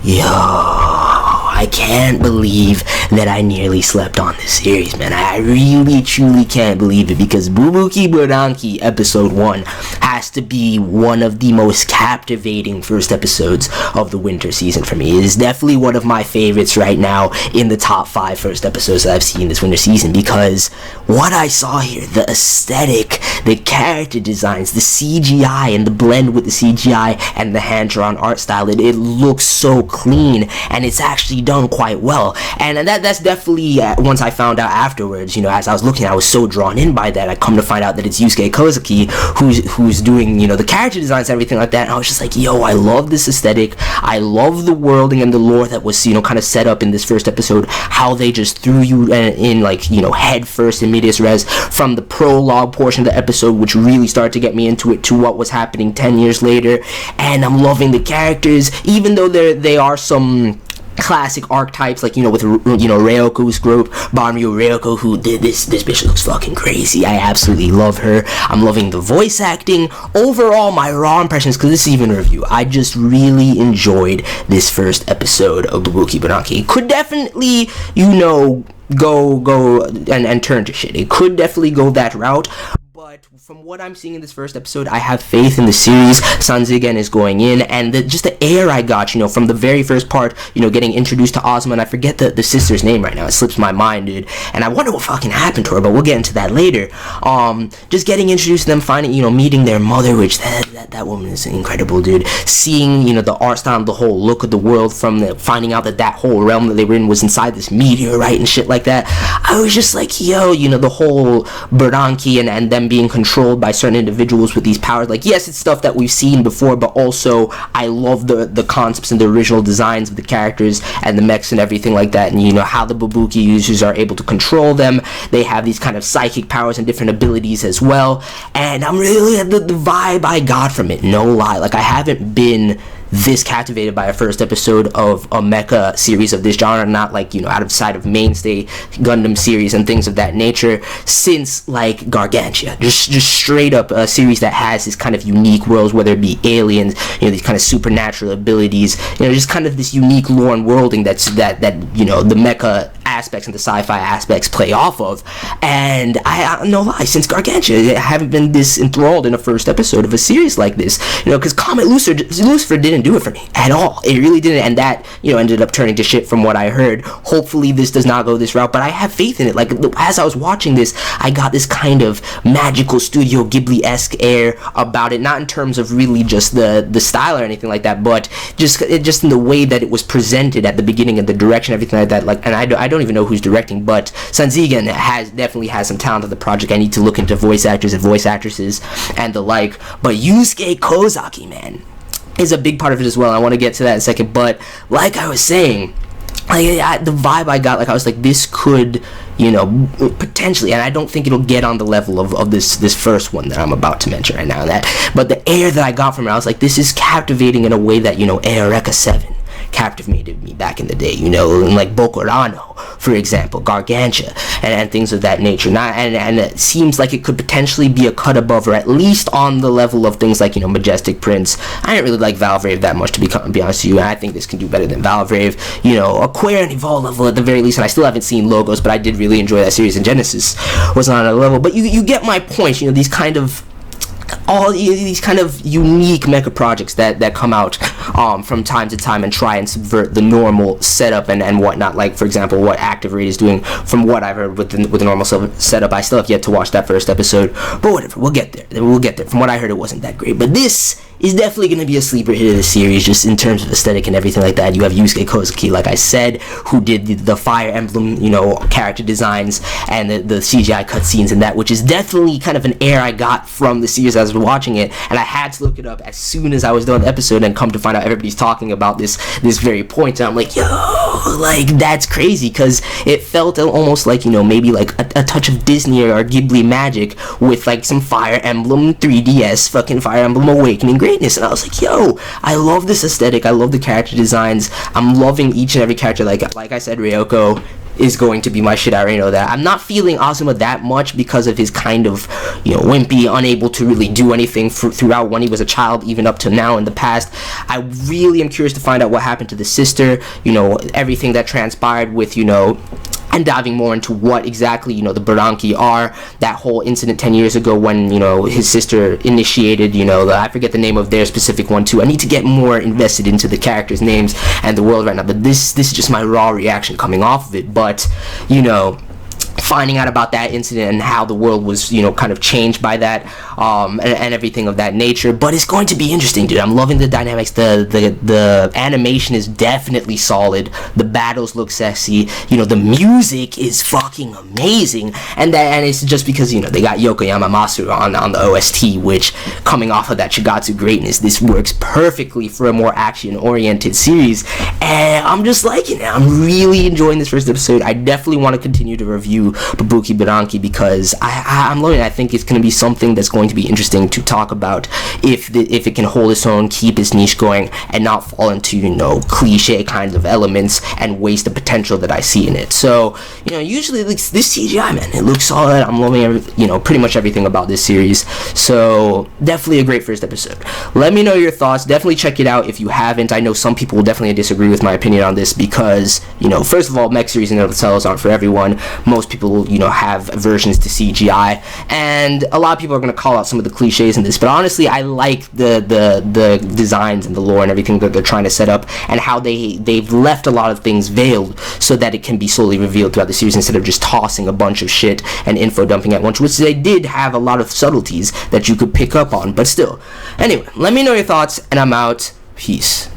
Yo, I can't believe that I nearly slept on this series, man. I really, truly can't believe it, because Bubuki Buranki episode 1 has to be one of the most captivating first episodes of the winter season for me. It is definitely one of my favorites right now in the top 5 first episodes that I've seen this winter season, because what I saw here, the aesthetic, the character designs, the CGI, and the blend with the CGI and the hand-drawn art style, it looks so clean, and it's actually done quite well. And that's definitely, once I found out afterwards, as I was looking, I was so drawn in by that. I come to find out that it's Yuusuke Kozaki who's doing, the character designs and everything like that, and I was just like, yo, I love this aesthetic, I love the worlding and the lore that was, kind of set up in this first episode, how they just threw you in, like, head first in medias res from the prologue portion of the episode, which really started to get me into it, to what was happening 10 years later. And I'm loving the characters, even though they are some classic archetypes, like, with, Ryoko's group, Barmyo Ryoko, who did this bitch looks fucking crazy. I absolutely love her. I'm loving the voice acting. Overall, my raw impressions, because this is even a review, I just really enjoyed this first episode of Bubuki Buranki. It could definitely, go and turn to shit. It could definitely go that route. But from what I'm seeing in this first episode, I have faith in the series. Sanzigen is going in, and just the air I got, from the very first part, getting introduced to Ozma, and I forget the sister's name right now. It slips my mind, dude. And I wonder what fucking happened to her, but we'll get into that later. Just getting introduced to them, finding, meeting their mother, which that woman is incredible, dude. Seeing, the art style, the whole look of the world, from finding out that whole realm that they were in was inside this meteorite and shit like that. I was just like, yo, the whole Buranki and them being controlled by certain individuals with these powers. Like, yes, it's stuff that we've seen before, but also I love the concepts and the original designs of the characters and the mechs and everything like that, and how the Bubuki users are able to control them. They have these kind of psychic powers and different abilities as well, and I'm really the vibe I got from it, no lie. Like, I haven't been this captivated by a first episode of a mecha series of this genre, not like, out of sight of mainstay Gundam series and things of that nature, since like Gargantia. Just straight up a series that has this kind of unique worlds, whether it be aliens, these kind of supernatural abilities, just kind of this unique lore and worlding that the mecha aspects and the sci-fi aspects play off of. And I no lie, since Gargantia, I haven't been this enthralled in a first episode of a series like this, because Comet Lucifer didn't do it for me at all. It really didn't, and that ended up turning to shit from what I heard. Hopefully this does not go this route, but I have faith in it. Like, as I was watching this, I got this kind of magical Studio Ghibli-esque air about it, not in terms of really just the style or anything like that, but just in the way that it was presented at the beginning and the direction, everything like that. Like, and I don't even know who's directing, but Sanzigen definitely has some talent of the project. I need to look into voice actors and voice actresses and the like, but Yuusuke Kozaki, man, is a big part of it as well. I want to get to that in a second, but like I was saying, the vibe I got, I was like, this could, potentially, and I don't think it'll get on the level of this first one that I'm about to mention right now, but the air that I got from it, I was like, this is captivating in a way that, Eureka 7 captivated me back in the day, like Bokurano, for example, Gargantia, and things of that nature. And it seems like it could potentially be a cut above, or at least on the level of things like, Majestic Prince. I didn't really like Valvrave that much, to be honest with you, and I think this can do better than Valvrave. Aquarian and Evolve level at the very least, and I still haven't seen Logos, but I did really enjoy that series, and Genesis was on a level. But you get my point, these kind of unique mecha projects that come out from time to time and try and subvert the normal setup and whatnot. Like, for example, what Active Raid is doing, from what I've heard with the normal setup. I still have yet to watch that first episode, but whatever, we'll get there. From what I heard, it wasn't that great, but this is definitely going to be a sleeper hit of the series, just in terms of aesthetic and everything like that. You have Yuusuke Kozaki, like I said, who did the Fire Emblem, character designs and the CGI cutscenes and that, which is definitely kind of an air I got from the series as I was watching it, and I had to look it up as soon as I was done with the episode, and come to find out everybody's talking about this very point, and I'm like, yo, like, that's crazy, because it felt almost like, maybe like a touch of Disney or Ghibli magic with like some Fire Emblem 3DS, fucking Fire Emblem Awakening greatness. And I was like, yo, I love this aesthetic, I love the character designs, I'm loving each and every character. Like I said, Ryoko is going to be my shit. I already know that. I'm not feeling Asuma that much because of his kind of, wimpy, unable to really do anything throughout when he was a child, even up to now in the past. I really am curious to find out what happened to the sister, everything that transpired with, and diving more into what exactly, the Buranki are, that whole incident 10 years ago when, his sister initiated, I forget the name of their specific one too. I need to get more invested into the characters' names and the world right now, but this is just my raw reaction coming off of it. But, finding out about that incident and how the world was, kind of changed by that, and everything of that nature. But it's going to be interesting, dude. I'm loving the dynamics. The animation is definitely solid. The battles look sexy. The music is fucking amazing. And it's just because, they got Yokoyama Masaru on the OST, which, coming off of that Shigatsu greatness, this works perfectly for a more action-oriented series. And I'm just liking it. I'm really enjoying this first episode. I definitely want to continue to review Bubuki Buranki because I'm loving it. I think it's going to be something that's going to be interesting to talk about if it can hold its own, keep its niche going, and not fall into, cliche kinds of elements and waste the potential that I see in it. So, usually this CGI, man, it looks solid. I'm loving, pretty much everything about this series. So, definitely a great first episode. Let me know your thoughts. Definitely check it out if you haven't. I know some people will definitely disagree with my opinion on this because, first of all, mech series in and of themselves aren't for everyone. Most people, have aversions to CGI, and a lot of people are going to call out some of the cliches in this, but honestly, I like the designs and the lore and everything that they're trying to set up, and how they've left a lot of things veiled so that it can be slowly revealed throughout the series instead of just tossing a bunch of shit and info dumping at once, which they did have a lot of subtleties that you could pick up on, but still. Anyway, let me know your thoughts, and I'm out. Peace.